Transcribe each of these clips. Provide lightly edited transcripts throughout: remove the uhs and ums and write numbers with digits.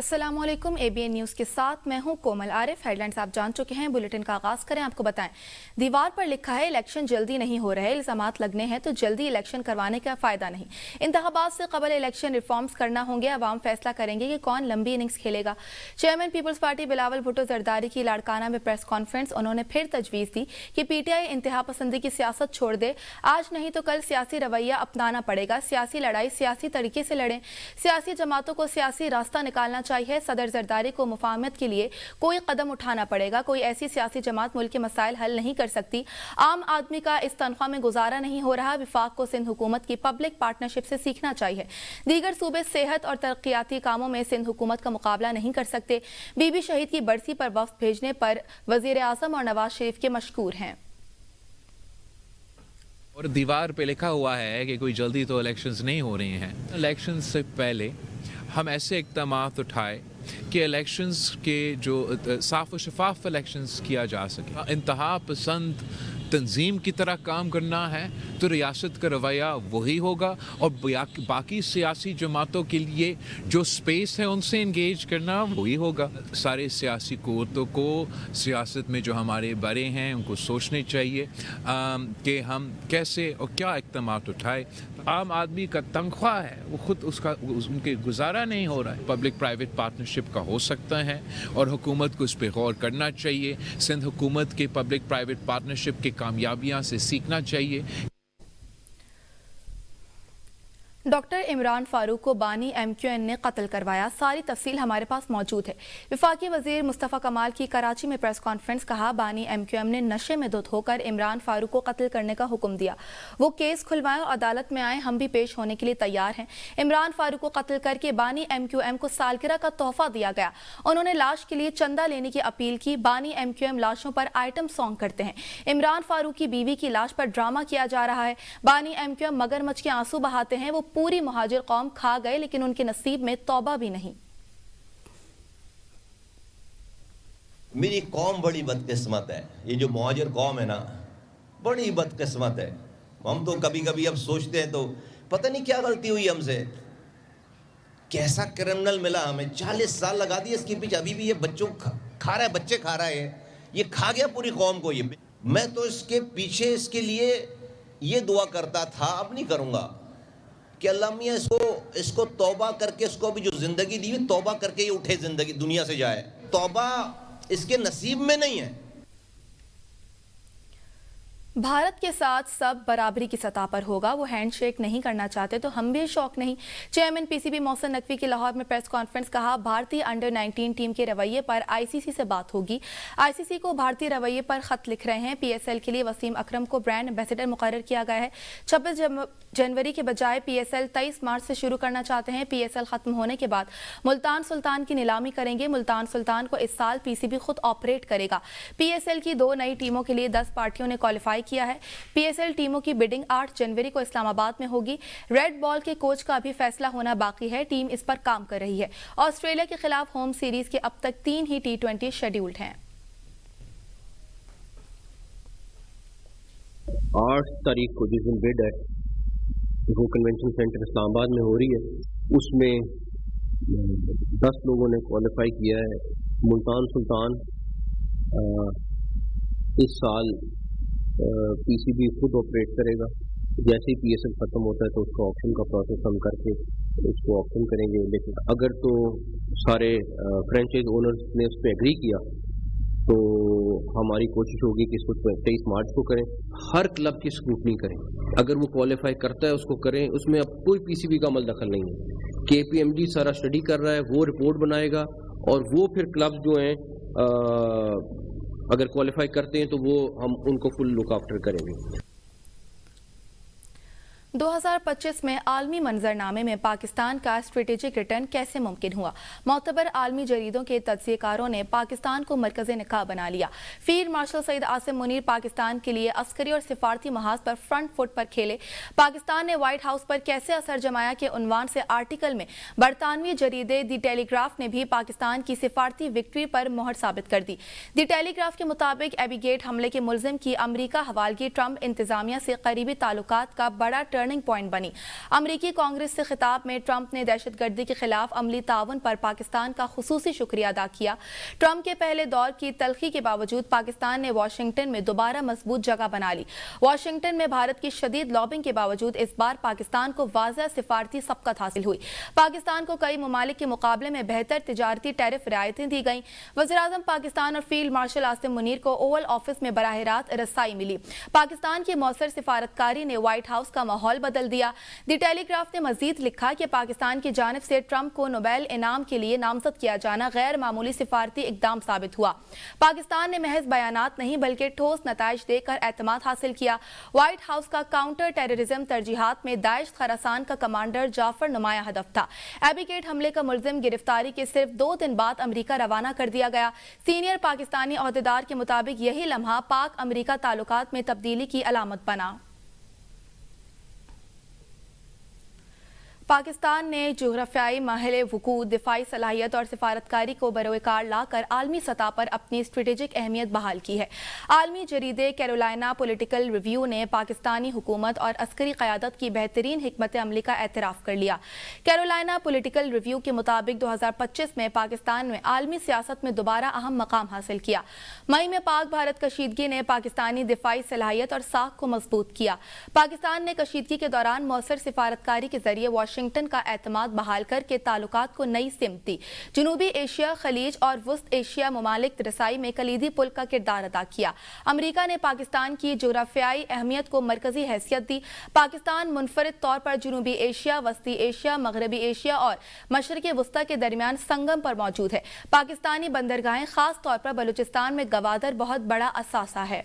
अस्सलाम वालेकुम। ABN news के साथ मैं हूं कोमल आरिफ। हेडलाइंस आप जान चुके हैं, बुलेटिन का आगाज करें। आपको बताएं, दीवार पर लिखा है इलेक्शन जल्दी नहीं हो रहे, इल्जामात लगने हैं तो जल्दी इलेक्शन करवाने का फायदा नहीं। इंतखाबात से कबल इलेक्शन रिफॉर्म्स करना होंगे, अवाम फैसला करेंगे कि कौन लंबी इनिंग्स खेलेगा। Chairman Peoples Party Bilawal Bhutto Zardari की लाड़काना में प्रेस कॉन्फ्रेंस। उन्होंने फिर तजवीज़ दी कि PTI इंतहा पसंदी की सियासत छोड़ दे, आज नहीं तो कल सियासी रवैया अपनाना पड़ेगा। सियासी लड़ाई सियासी तरीके से लड़ें, सियासी जमातों को सियासी रास्ता निकालना चाहिए। सदर जरदारी को मुफाहमत के लिए कोई कदम उठाना पड़ेगा। कोई ऐसी सियासी जमात मुल्क के मसाइल हल नहीं कर सकती। आम आदमी का इस तनख्वाह में गुजारा नहीं हो रहा। विफाक को सिंध हुकूमत की पब्लिक पार्टनरशिप से सीखना चाहिए। दीगर सूबे सेहत और तरक्याती कामों में सिंध हुकूमत का मुकाबला नहीं कर सकते। बीबी शहीद की बरसी पर वफ्द भेजने पर वजीर आजम और नवाज शरीफ के मशकूर हैं। और दीवार पे लिखा हुआ है कि कोई जल्दी तो इलेक्शंस नहीं हो रहे हैं। इलेक्शंस से पहले हम ऐसे इक़दामात उठाए कि इलेक्शंस के जो साफ और शफाफ इलेक्शंस किया जा सके। इंतहा पसंद तंजीम की तरह काम करना है तो रियासत का रवैया वही होगा, और बाकी सियासी जमातों के लिए जो स्पेस है उनसे इंगेज करना वही होगा। सारे सियासी क़ुव्वतों को सियासत में जो हमारे बड़े हैं उनको सोचने चाहिए कि हम कैसे और क्या इक़दामात उठाए। आम आदमी का तनख्वाह है वो खुद उनके गुजारा नहीं हो रहा है। पब्लिक प्राइवेट पार्टनरशिप का हो सकता है और हुकूमत को इस पर गौर करना चाहिए। सिंध हुकूमत के पब्लिक प्राइवेट पार्टनरशिप की कामयाबियां से सीखना चाहिए। डॉक्टर इमरान फारूक को बानी MQN ने कत्ल करवाया। सारी तफसील हमारे पास मौजूद है। वफाकी वजीर मुस्तफ़ा कमाल की कराची में प्रेस कॉन्फ्रेंस। कहा, बानी MQM ने नशे में धुत होकर इमरान फारूक को कत्ल करने का हुक्म दिया। वो केस खुलवाएं और अदालत में आए, हम भी पेश होने के लिए तैयार हैं। इमरान फारूक को कत्ल करके बानी MQM को सालगिरह का तोहफा दिया गया। उन्होंने लाश के लिए चंदा लेने की अपील की। बानी MQM लाशों पर आइटम सॉन्ग करते हैं। इमरान फारूक की बीवी की लाश पर ड्रामा किया जा रहा है। बानी MQM मगरमच्छ के आंसू बहाते हैं। वो पूरी मुहाजिर कौम खा गए, लेकिन उनके नसीब में तौबा भी नहीं। मेरी कौम बड़ी बदकिस्मत है। ये जो मुहाजिर कौम है ना, बड़ी बदकिस्मत है। हम तो कभी कभी अब सोचते हैं तो पता नहीं क्या गलती हुई हमसे, कैसा क्रिमिनल मिला हमें। 40 साल लगा दिए इसके पीछे, अभी भी ये बच्चों खा रहा है, बच्चे खा रहा है। ये खा गया पूरी कौम को। ये मैं तो इसके पीछे इसके लिए ये दुआ करता था, अब नहीं करूंगा, कि अल्लाह मियाँ इसको तौबा करके, इसको भी जो जिंदगी दी हुई तौबा करके ये उठे, जिंदगी दुनिया से जाए। तौबा इसके नसीब में नहीं है। भारत के साथ सब बराबरी की सतह पर होगा। वो हैंडशेक नहीं करना चाहते तो हम भी शौक नहीं। चेयरमैन PCB मोहसिन नकवी की लाहौर में प्रेस कॉन्फ्रेंस। कहा, भारतीय अंडर-19 टीम के रवैये पर ICC से बात होगी। ICC को भारतीय रवैये पर खत लिख रहे हैं। PSL के लिए वसीम अकरम को ब्रांड एम्बेसडर मुकर्रर किया गया है। 26 जनवरी के बजाय PSL 23 मार्च से शुरू करना चाहते हैं। PSL खत्म होने के बाद मुल्तान सुल्तान की नीलामी करेंगे। मुल्तान सुल्तान को इस साल PCB खुद ऑपरेट करेगा। PSL की 2 नई टीमों के लिए 10 पार्टियों ने क्वालिफाई किया है। PSL टीमों की बिडिंग 8 जनवरी को इस्लामाबाद में होगी। रेड बॉल के कोच का अभी फैसला होना बाकी है। टीम इस पर काम कर रही है। ऑस्ट्रेलिया के खिलाफ होम सीरीज के अब तक 3 ही T20 शेड्यूल्ड हैं। 8 तारीख को जिस दिन बिड है वो कन्वेंशन सेंटर इस्लामाबाद में हो रही है, उसमें 10 लोगों ने क्वालिफाई किया है। मुल्तान सुल्तान इस साल PCB खुद ऑपरेट करेगा। जैसे ही PSL ख़त्म होता है तो उसका ऑप्शन का प्रोसेस हम करके उसको ऑप्शन करेंगे। लेकिन अगर तो सारे फ्रेंचाइज ओनर्स ने उस पर एग्री किया तो हमारी कोशिश होगी कि इसको 23 मार्च को करें। हर क्लब की स्क्रूटनी करें, अगर वो क्वालिफाई करता है उसको करें। उसमें अब कोई PCB का अमल दखल नहीं है। KPMG सारा स्टडी कर रहा है, वो रिपोर्ट बनाएगा और वो फिर क्लब जो हैं अगर क्वालिफाई करते हैं तो वो हम उनको फुल लुक आफ्टर करेंगे। 2025 में आलमी मंजरनामे में पाकिस्तान का स्ट्रेटेजिक रिटर्न कैसे मुमकिन हुआ? मोतबर आलमी जरीदों के तज्ज़ियेकारों ने पाकिस्तान को मरकज़े निकाह बना लिया। फील्ड मार्शल सईद आसिम मुनीर पाकिस्तान के लिए अस्करी और सिफारती महाज पर फ्रंट फुट पर खेले। पाकिस्तान ने व्हाइट हाउस पर कैसे असर जमाया के उन्वान से आर्टिकल में बरतानवी जरीदे दी टेलीग्राफ ने भी पाकिस्तान की सिफारती विक्ट्री पर मोहर साबित कर दी। दी टेलीग्राफ के मुताबिक एबी गेट हमले के मुलजिम की अमरीका हवालगी ट्रंप इंतजामिया से करीबी ताल्लुकात का बड़ा टर्न टर्निंग पॉइंट बनी। अमरीकी कांग्रेस से खिताब में ट्रंप ने दहशतगर्दी के खिलाफ अमली ताउन पर पाकिस्तान का खुसूसी शुक्रिया अदा किया। ट्रंप के पहले दौर की तलखी के बावजूद पाकिस्तान ने वाशिंगटन में दोबारा मजबूत जगह बना ली। वाशिंगटन में भारत की शदीद लॉबिंग के बावजूद इस बार पाकिस्तान को वाज़ह सिफारती सबकत हासिल हुई। पाकिस्तान को कई ममालिक के मुकाबले में बेहतर तिजारती टैरिफ रियायतें दी गईं। वज़ीर-ए-आज़म पाकिस्तान और फील्ड मार्शल आसिम मुनीर को ओवल ऑफिस में बराह रास्त रसाई मिली। पाकिस्तान की मौसर सिफारतकारी ने व्हाइट हाउस का माहौल बदल दिया। द टेलीग्राफ ने मजीद लिखा कि पाकिस्तान की जानिब से ट्रंप को नोबेल इनाम के लिए नामजद किया जाना गैर मामूली सिफारती इकदाम साबित हुआ। पाकिस्तान ने महज बयानात नहीं बल्कि ठोस नताइज देकर एतमाद हासिल किया। व्हाइट हाउस का काउंटर टेररिज्म तरजीहात में दाइश खरासान का कमांडर जाफर नुमाया हदफ था। एबिगेट हमले का मुलजिम गिरफ्तारी के सिर्फ 2 दिन बाद अमरीका रवाना कर दिया गया। सीनियर पाकिस्तानी ओहदेदार के मुताबिक यही लम्हा पाक अमरीका ताल्लुकात में तब्दीली की अलामत बना। पाकिस्तान ने जोग्राफियाई महल वकूद, दिफाई सलाहियत और सिफारतकारी को बरोकार लाकर आलमी सतह पर अपनी स्ट्रेटेजिक अहमियत बहाल की है। आलमी जरीदे कैरोलिना पॉलिटिकल रिव्यू ने पाकिस्तानी हुकूमत और अस्करी क़यादत की बेहतरीन हिकमत अमली का एतराफ़ कर लिया। कैरोलिना पॉलिटिकल रिव्यू के मुताबिक 2025 में पाकिस्तान में आलमी सियासत में दोबारा अहम मकाम हासिल किया। मई में पाक भारत कशीदगी ने पाकिस्तानी दिफाई सलाहियत और साख को मजबूत किया। पाकिस्तान ने कशीदगी के दौरान मौसर सिफारतकारी के जरिए वाशिंगटन का एतमाद बहाल करके ताल्लुकात को नई सिमत दी। जनूबी एशिया, खलीज और वस्त एशिया ममालिक रसाई में कलीदी पुल का किरदार अदा किया। अमरीका ने पाकिस्तान की जोग्राफियाई अहमियत को मरकजी हैसियत दी। पाकिस्तान मुनफरिद तौर पर जनूबी एशिया, वस्ती एशिया, मगरबी एशिया और मशरक़ी वस्ता के दरमियान संगम पर मौजूद है। पाकिस्तानी बंदरगाहें खास तौर पर बलूचिस्तान में गवादर बहुत बड़ा असासा है।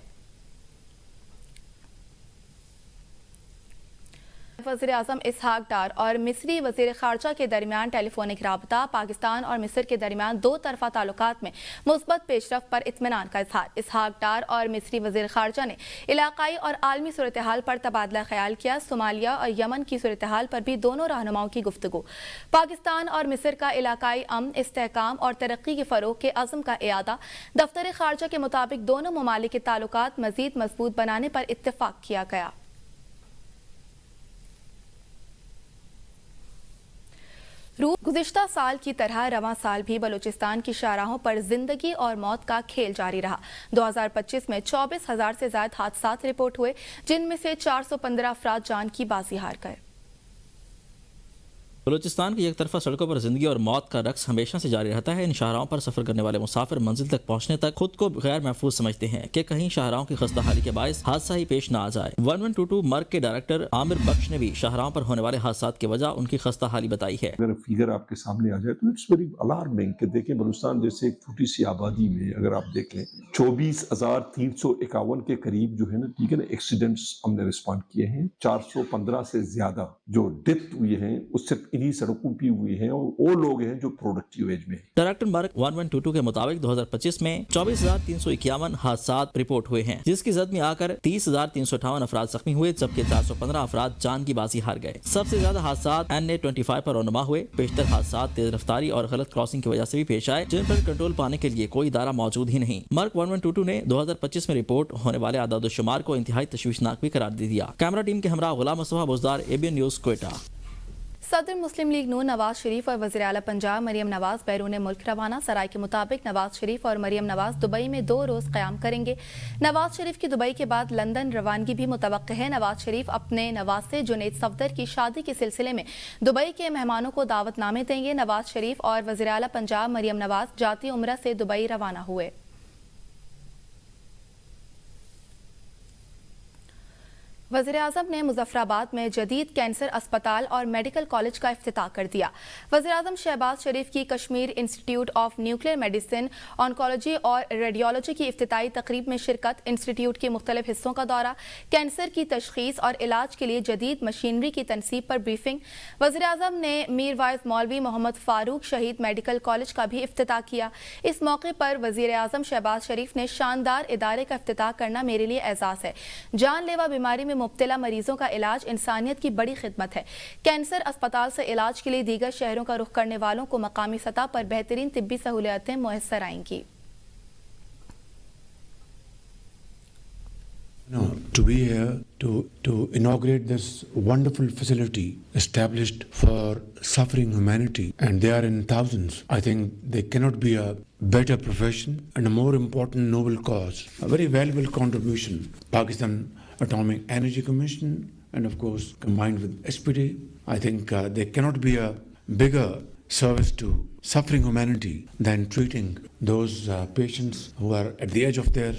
वज़ीर आज़म इसहाक डार और मिस्री वज़ीर ख़ारजा के दरमियान टेलीफोनिक राबता, पाकिस्तान और मिस्र के दरमियान 2 तरफ़ा ताल्लुकात में मुस्बत पेशरफ़ पर इत्मीनान का इज़हार। इसहाक डार और मिस्री वज़ीर ख़ारजा ने इलाक़ाई और आलमी सूरत हाल पर तबादला ख्याल किया। सोमालिया और यमन की सूरत हाल पर भी दोनों रहनुमाओं की गुफ्तगू। पाकिस्तान और मिस्र का इलाक़ाई अमन, इस्तेहकाम और तरक्की के फ़रोग़ के अज़्म का इयादा। दफ्तर ख़ारजा के मुताबिक दोनों ममालिक के ताल्लुकात मज़ीद मजबूत बनाने पर इत्तेफ़ाक़ किया गया। गुज़िश्ता साल की तरह रवां साल भी बलूचिस्तान की शाहराहों पर जिंदगी और मौत का खेल जारी रहा। 2025 में 24,000 से ज़ायद हादसात रिपोर्ट हुए, जिनमें से 415 अफराद जान की बाजी हार गए। बलूचिस्तान की एक तरफा सड़कों पर जिंदगी और मौत का रक्स हमेशा से जारी रहता है। इन शाहराहों पर सफर करने वाले मुसाफिर मंजिल तक पहुंचने तक खुद को गैर महफूज समझते हैं कि कहीं शाहराहों की खस्ताहाली के बायस हादसा ही पेश न आ जाए। 1122 मर्ग के डायरेक्टर आमिर बख्श ने भी शाहराहों पर होने वाले हादसात की वजह उनकी खस्ताहाली बताई है। अगर फिगर आपके सामने आ जाए तो इट्स वेरी अलार्मिंग कि देखें बलूचिस्तान जैसे एक छोटी सी आबादी में अगर आप देख लें 24,351 के करीब जो है ना, ठीक है ना, एक्सीडेंट्स हमने रिस्पॉन्ड किए हैं। 415 से ज्यादा जो डेथ हुई हैं उससे इन्हीं सड़कों की हुई हैं और वो लोग हैं जो प्रोडक्टिव एज में। डायरेक्टर मार्क 1122 के मुताबिक 2025 में 24,351 हादसात रिपोर्ट हुए हैं, जिसकी जद में आकर 30,358 अफराद जख्मी हुए, जबकि 415 अफराद जान की बाजी हार गए। सबसे ज्यादा हादसात NA25 पर रोनुमा हुए। बेशतर हादसात तेज रफ्तारी और गलत क्रॉसिंग की वजह से भी पेश आए, जिन पर कंट्रोल पाने के लिए कोई इदारा मौजूद ही नहीं। मार्क 1122 ने 2025 में रिपोर्ट होने वाले आदाद-ओ-शुमार को इंतहाई तशवीशनाक भी करार दे दिया। कैमरा टीम के हमरा गुलाम मुस्तफा बुज़दार, ABN न्यूज़, क्वेटा। सदर मुस्लिम लीग नून नवाज शरीफ और वज़ीर आला पंजाब मरियम नवाज बैरून मुल्क रवाना। सराय के मुताबिक नवाज शरीफ और मरियम नवाज दुबई में 2 रोज़ क़याम करेंगे। नवाज शरीफ की दुबई के बाद लंदन रवानगी भी मुतवक्किल है। नवाज शरीफ अपने नवासे जुनैद सफदर की शादी के सिलसिले में दुबई के मेहमानों को दावतनामे देंगे। नवाज शरीफ और वज़ीर आला पंजाब मरियम नवाज जाती उम्रा से दुबई रवाना हुए। वज़ीर-ए-आज़म ने मुज़फ़्फ़राबाद में जदीद कैंसर अस्पताल और मेडिकल कॉलेज का इफ्तिताह कर दिया। वज़ीर-ए-आज़म शहबाज शरीफ की Kashmir institute of nuclear medicine, oncology और रेडियोलॉजी की इफ्तिताई तकरीब में शिरकत, इंस्टीट्यूट के मुख्तलिफ हिस्सों का दौरा, कैंसर की तशख़ीस और इलाज के लिए जदीद मशीनरी की तनसीब पर ब्रीफिंग। वज़ीर-ए-आज़म ने मीर वाइज मौलवी मोहम्मद फ़ारूक शहीद मेडिकल कॉलेज का भी इफ्तिताह किया। इस मौके पर वज़ीर-ए-आज़म शहबाज शरीफ ने शानदार इदारे का इफ्तिताह करना मेरे लिए एजाज़ है। जानलेवा बीमारी में मुब्तला मरीजों का इलाज इंसानियत की बड़ी खिदमत है। कैंसर अस्पताल से इलाज के लिए दीगर शहरों का रुख करने वालों को मकामी सतह पर बेहतरीन तिब्बी सहूलियतें मुयस्सर आएंगी। To be here to inaugurate this wonderful facility established for suffering humanity, and they are in thousands. I think there cannot be a better profession and a more important noble cause. A very valuable contribution. Pakistan Atomic Energy Commission, and of course combined with SPD, I think there cannot be a bigger service to suffering humanity than treating those patients who are at the edge of their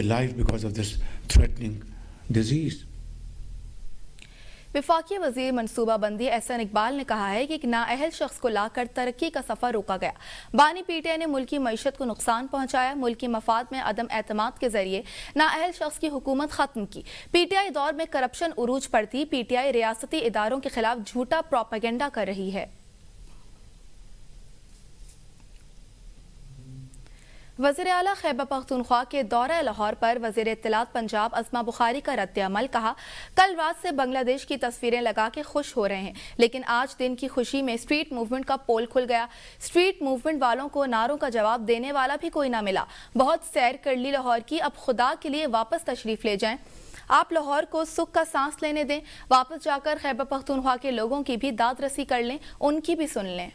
life because of this threatening disease. वफाकी वजीर मनसूबा बंदी एहसन इकबाल ने कहा है कि एक नाअहल शख्स को लाकर तरक्की का सफर रोका गया। बानी पीटीआई ने मुल्क की मईशत को नुकसान पहुंचाया, मुल्क की मफाद में अदम एतमाद के जरिए नाअहल शख्स की हुकूमत खत्म की। पीटीआई दौर में करप्शन उरूज पर थी। पीटीआई रियासती इदारों के खिलाफ झूठा प्रोपेगेंडा कर रही है। वज़ीर आला खैबर पख्तूनख्वा के दौरा लाहौर पर वज़ीर इत्तलात पंजाब अज़मा बुखारी का रद्द-ए-अमल। कहा, कल रात से बांग्लादेश की तस्वीरें लगा के खुश हो रहे हैं, लेकिन आज दिन की खुशी में स्ट्रीट मूवमेंट का पोल खुल गया। स्ट्रीट मूवमेंट वालों को नारों का जवाब देने वाला भी कोई ना मिला। बहुत सैर कर ली लाहौर की, अब खुदा के लिए वापस तशरीफ़ ले जाएं। आप लाहौर को सुख का सांस लेने दें, वापस जाकर खैबर पख्तूनख्वा के लोगों की भी दाद रसी कर लें, उनकी भी सुन लें।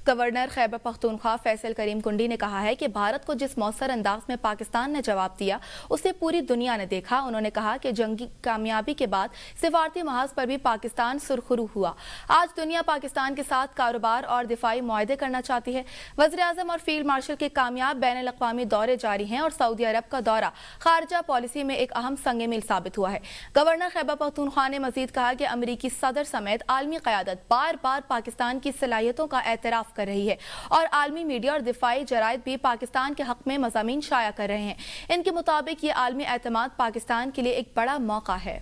गवर्नर खैबर पख्तूनख्वा फैसल करीम कुंडी ने कहा है कि भारत को जिस मौसर अंदाज में पाकिस्तान ने जवाब दिया, उसे पूरी दुनिया ने देखा। उन्होंने कहा कि जंगी कामयाबी के बाद सिफारती महाज पर भी पाकिस्तान सुरखरू हुआ। आज दुनिया पाकिस्तान के साथ कारोबार और दिफाई मुआहदे करना चाहती है। वज़ीर आज़म और फील्ड मार्शल के कामयाब बैनुल अक़वामी दौरे जारी हैं और सऊदी अरब का दौरा खारजा पॉलिसी में एक अहम संग मील साबित हुआ है। गवर्नर खैबर पख्तूनख्वा ने मजीद कहा कि अमरीकी सदर समेत आलमी क़यादत बार बार पाकिस्तान की सलाहियतों का एतराफ़ कर रही है और आलमी मीडिया और दिफाई जराइद भी पाकिस्तान के हक में मज़ामीन शाया कर रहे हैं। इनके मुताबिक ये आलमी एतमाद पाकिस्तान के लिए एक बड़ा मौका है।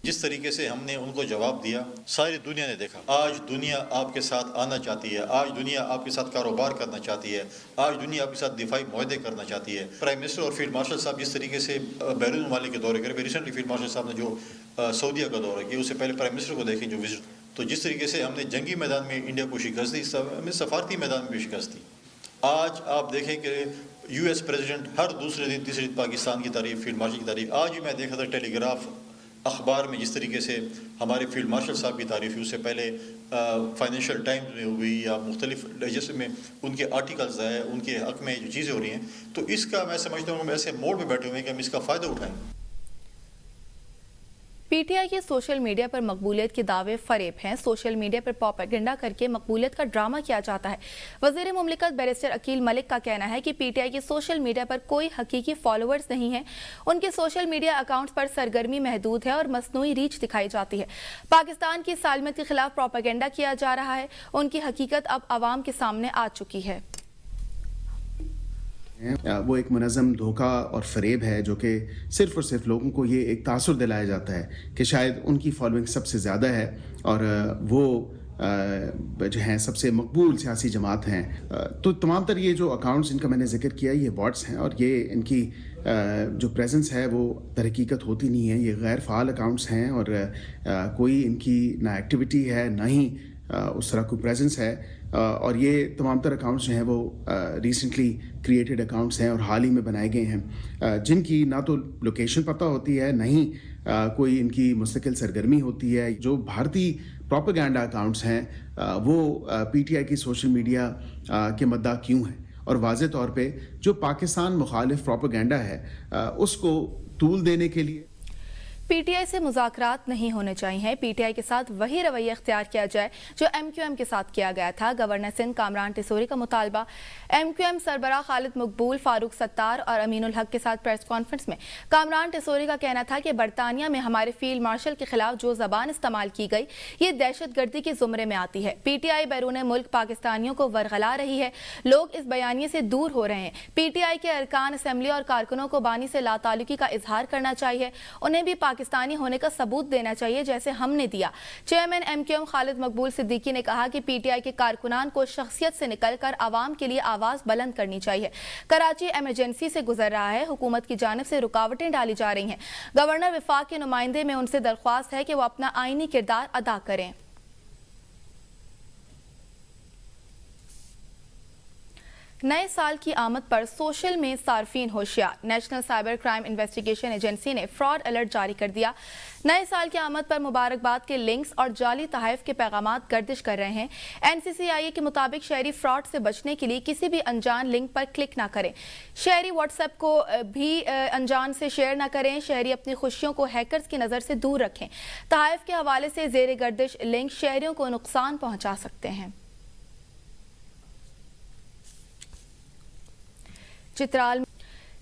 जिस तरीके से हमने उनको जवाब दिया, सारी दुनिया ने देखा। आज दुनिया आपके साथ आना चाहती है, आज दुनिया आपके साथ कारोबार करना चाहती है, आज दुनिया आपके साथ दिफाई मुआहदे करना चाहती है। प्राइम मिनिस्टर और फील्ड मार्शल साहब जिस तरीके से बैरून ममालिक के दौरे करे, रिसेंटली फील्ड मार्शल साहब ने जो सऊदीया का दौरा किया, उससे पहले प्राइम मिनिस्टर को देखें जो विजिट, तो जिस तरीके से हमने जंगी मैदान में इंडिया को शिकस्त दी, हमें सफारती मैदान में भी शिकस्त दी। आज आप देखें कि US प्रेसिडेंट हर दूसरे दिन तीसरे दिन पाकिस्तान की तारीफ, फील्ड मार्शल की तारीफ। आज भी मैं देखा था टेलीग्राफ अखबार में जिस तरीके से हमारे फील्ड मार्शल साहब की तारीफ हुई, उससे पहले फाइनेंशियल टाइम्स में हुई या मुख्तलिफ जैसे में उनके आर्टिकल्स है, उनके हक में जो चीज़ें हो रही हैं, तो इसका मैं समझता हूँ हम ऐसे मोड में बैठे हुए हैं कि हम इसका फ़ायदा उठाएं। पीटीआई के सोशल मीडिया पर मकबूलियत के दावे फरेब हैं। सोशल मीडिया पर प्रोपेगेंडा करके मकबूलियत का ड्रामा किया जाता है। वज़ीर मुमलिकत बैरिस्टर अकील मलिक का कहना है कि पीटीआई के सोशल मीडिया पर कोई हकीकी फॉलोअर्स नहीं है। उनके सोशल मीडिया अकाउंट्स पर सरगर्मी महदूद है और मसनूई रीच दिखाई जाती है। पाकिस्तान की सालमियत के खिलाफ प्रोपेगेंडा किया जा रहा है। उनकी हकीकत अब आवाम के सामने आ चुकी है। वो एक मुनज़्ज़म धोखा और फ़रेब है जो कि सिर्फ़ और सिर्फ लोगों को ये एक तासुर दिलाया जाता है कि शायद उनकी फॉलोइंग सबसे ज़्यादा है और वो जो हैं सबसे मकबूल सियासी जमात हैं। तो तमाम तर ये जो अकाउंट्स इनका मैंने ज़िक्र किया, ये बॉट्स हैं और ये इनकी जो प्रेजेंस है वो दरहकीकत होती नहीं है। ये गैर फ़ाल अकाउंट्स हैं और कोई इनकी ना एक्टिविटी है ना ही उस तरह कोई प्रेजेंस है। और ये तमाम तर अकाउंट्स जो हैं वो रिसेंटली क्रिएटेड अकाउंट्स हैं और हाल ही में बनाए गए हैं, जिनकी ना तो लोकेशन पता होती है, ना ही कोई इनकी मुस्तकिल सरगर्मी होती है। जो भारतीय प्रोपेगेंडा अकाउंट्स हैं वो पीटीआई की सोशल मीडिया के मद्दा क्यों हैं और वाज़े तौर पे जो पाकिस्तान मुखालिफ प्रोपेगेंडा है उसको तूल देने के लिए पीटीआई से मुज़ाकरात नहीं होने चाहिए। पीटीआई के साथ वही रवैया इख्तियार किया जाए जो एमक्यूएम के साथ किया गया था। गवर्नर सिंध कामरान टिसोरी का मुतालबा। एमक्यूएम सरबराह खालिद मकबूल, फारूक सत्तार और अमीनुल हक के साथ प्रेस कॉन्फ्रेंस में कामरान टिसोरी का कहना था कि बरतानिया में हमारे फील्ड मार्शल के खिलाफ जो ज़बान इस्तेमाल की गई ये दहशत गर्दी के ज़ुमरे में आती है। पीटीआई बैरून मुल्क पाकिस्तानियों को वरगला रही है। लोग इस बयानिए से दूर हो रहे हैं। पीटीआई के अरकान असम्बली और कारकुनों को बानी से लाताल्लुकी का इजहार करना चाहिए। उन्हें भी पाकिस्तानी होने का सबूत देना चाहिए जैसे हमने दिया। चेयरमैन एमक्यूएम खालिद मकबूल सिद्दीकी ने कहा कि पीटीआई के कारकुनान को शख्सियत से निकलकर आवाम के लिए आवाज बुलंद करनी चाहिए। कराची इमरजेंसी से गुजर रहा है, हुकूमत की जानिब से रुकावटें डाली जा रही हैं। गवर्नर विफाक के नुमाइंदे में उनसे दरख्वास्त है कि वो अपना आईनी किरदार अदा करें। नए साल की आमद पर सोशल में सार्फिन होशियार। National cyber crime investigation agency ने फ्रॉड अलर्ट जारी कर दिया। नए साल की आमद पर मुबारकबाद के लिंक्स और जाली तहफ़ के पैगामात गर्दिश कर रहे हैं। NCCIA के मुताबिक शहरी फ्रॉड से बचने के लिए किसी भी अनजान लिंक पर क्लिक ना करें। शहरी व्हाट्सएप को भी अनजान से शेयर ना करें। शहरी अपनी खुशियों को हैकर्स की नज़र से दूर रखें। तहफ़ के हवाले से ज़ेरे गर्दिश लिंक शहरियों को नुकसान पहुँचा सकते हैं। चित्राल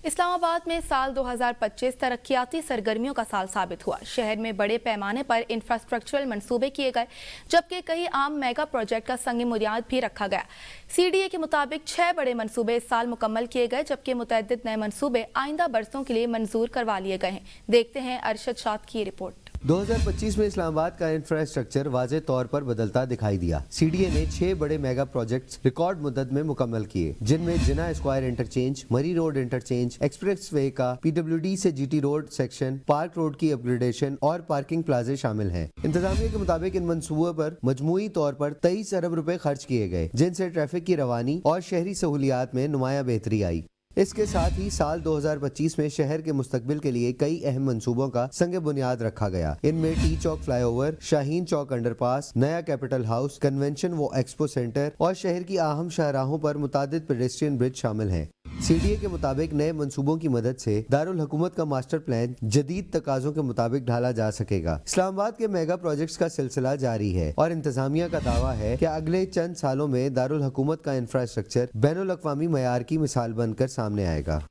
इस्लामाबाद में साल 2025 तरक्याती सरगर्मियों का साल साबित हुआ। शहर में बड़े पैमाने पर इंफ्रास्ट्रक्चरल मंसूबे किए गए, जबकि कई आम मेगा प्रोजेक्ट का संग बुनियाद भी रखा गया। CDA के मुताबिक 6 बड़े मंसूबे इस साल मुकम्मल किए गए, जबकि मुतअद्दिद नए मंसूबे आइंदा बरसों के लिए मंजूर करवा लिए गए हैं। देखते हैं अरशद शाद की रिपोर्ट। 2025 में इस्लामाबाद का इंफ्रास्ट्रक्चर वाज़े तौर पर बदलता दिखाई दिया। CDA ने 6 बड़े मेगा प्रोजेक्ट्स रिकॉर्ड मुद्दत में मुकम्मल किए, जिनमें जिना स्क्वायर इंटरचेंज, मरी रोड इंटरचेंज, एक्सप्रेस वे का PWD से GT road section, park road की अपग्रेडेशन और पार्किंग प्लाजे शामिल हैं। इंतजामिया के मुताबिक इन मंसूबों पर मजमूई तौर पर 23 अरब रुपए खर्च किए गए, जिनसे ट्रैफिक की रवानी और शहरी सहूलियात में नुमाया बेहतरी आई। इसके साथ ही साल 2025 में शहर के मुस्तकबिल के लिए कई अहम मंसूबों का संग बुनियाद रखा गया। इनमें टी चौक फ्लाईओवर, शाहीन चौक अंडरपास, नया कैपिटल हाउस, कन्वेंशन व एक्सपो सेंटर और शहर की अहम शाहराहों पर मुतादिद पेडेस्ट्रियन ब्रिज शामिल हैं। CDA के मुताबिक नए मंसूबों की मदद से दारुल हुकूमत का मास्टर प्लान जदीद तकाजों के मुताबिक ढाला जा सकेगा। इस्लामाबाद के मेगा प्रोजेक्ट्स का सिलसिला जारी है और इंतजामिया का दावा है कि अगले चंद सालों में दारुल हुकूमत का इंफ्रास्ट्रक्चर बैनुल अक़वामी मयार की मिसाल बनकर सामने आएगा।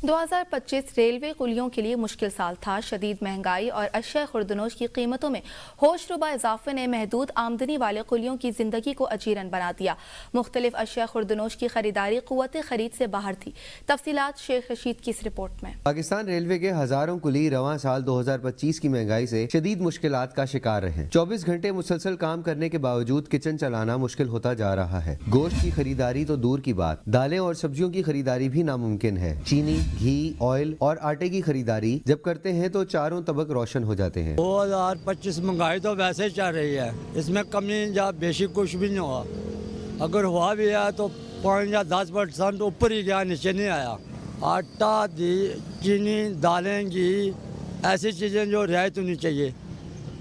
2025 रेलवे कुलियों के लिए मुश्किल साल था। शदीद महंगाई और अशिया खुर्दनोश की कीमतों में होशरुबा इजाफे ने महदूद आमदनी वाले कुलियों की जिंदगी को अजीरन बना दिया। मुख्तलिफ अशिया खुर्दनोश की खरीदारी कुव्वत खरीद से बाहर थी। तफसीलात शेख रशीद की इस रिपोर्ट में। पाकिस्तान रेलवे के हजारों कुली रवां साल 2025 की महंगाई से शदीद मुश्किलात का शिकार रहे। 24 घंटे मुसलसल काम करने के बावजूद किचन चलाना मुश्किल होता जा रहा है। गोश्त की खरीदारी तो दूर की बात, दालें और सब्जियों की खरीदारी भी नामुमकिन है। चीनी, घी, ऑयल और आटे की खरीदारी जब करते हैं तो चारों तबक रोशन हो जाते हैं। 2025 महंगाई तो वैसे ही चल रही है, इसमें कमी या बेशी कुछ भी नहीं हुआ। अगर हुआ भी है तो 5 या 10% ऊपर ही गया, नीचे नहीं आया। आटा, चीनी, दालें, घी, ऐसी चीज़ें जो रियायत होनी चाहिए,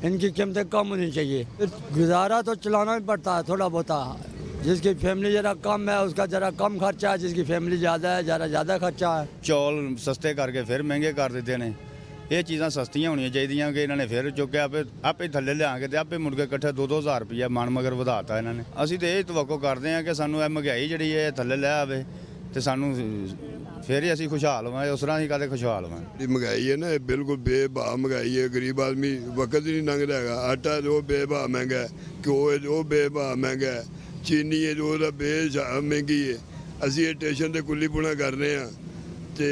इनकी कीमतें कम होनी चाहिए। गुजारा तो चलाना ही पड़ता है थोड़ा बहुत। जिसकी फैमिली जरा कम है उसका जरा कम खर्चा है, जिसकी फैमिली ज़्यादा है जरा ज़्यादा खर्चा है। चौल सस्ते करके फिर महंगे कर देते हैं। ये चीज़ां सस्तियां होनी चाहिए कि इन्होंने फिर चुके आपे थल्ले लिया के आपे मुड़ के इकट्ठे 2-2 रुपया मन मगर ਵਧਾਤਾ ਇਹਨਾਂ ਨੇ। ਅਸੀਂ ਤੇ ਇਹ ਤਵੱਕੋ ਕਰਦੇ ਹਾਂ ਕਿ ਸਾਨੂੰ ਇਹ ਮਹਿੰਗਾਈ ਜਿਹੜੀ ਹੈ ਥੱਲੇ ਲੈ ਆਵੇ ਤੇ ਸਾਨੂੰ ਫਿਰ ਹੀ ਅਸੀਂ ਖੁਸ਼ਹਾਲ ਹੋਵਾਂਗੇ। ਉਸ ਤਰ੍ਹਾਂ ਹੀ ਕਦੇ ਖੁਸ਼ਹਾਲ ਹੋਵਾਂਗੇ। महंगाई है ना, बिल्कुल बेभाव महंगाई है। गरीब आदमी वक्त ही नहीं लंघदा हैगा। आटा जो बेभाव महंगा है, घ्यो है जो बेभाव महंगा है, चीनी है जो बेहिसाब महंगी है। ਅਸੀਂ ਇਹ ਸਟੇਸ਼ਨ ਤੇ ਕੁੱਲੀ ਪੁਣਾ ਕਰ ਰਹੇ ਹਾਂ ਤੇ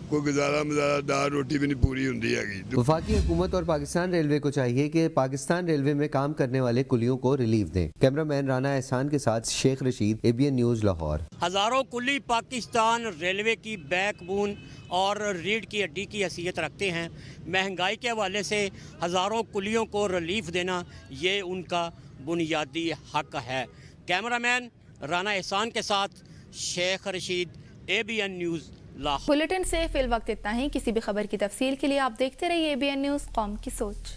कोई गुजारा मजारा दाल रोटी भी नहीं पूरी होती है। वफाकी हुकूमत और पाकिस्तान रेलवे को चाहिए कि पाकिस्तान रेलवे में काम करने वाले कुलियों को रिलीफ दें। कैमरामैन राना एहसान के साथ शेख रशीद, ABN न्यूज़, लाहौर। हज़ारों कुली पाकिस्तान रेलवे की बैकबोन और रीढ़ की हड्डी की हैसियत रखते हैं। महंगाई के हवाले से हज़ारों कुलियों को रिलीफ देना ये उनका बुनियादी हक है। कैमरामैन राना एहसान के साथ Sheikh Rashid, ABN news, Lahore. Bulletin से फिल वक्त इतना ही। किसी भी खबर की तफसील के लिए आप देखते रहिए ABN न्यूज़, कौम की सोच।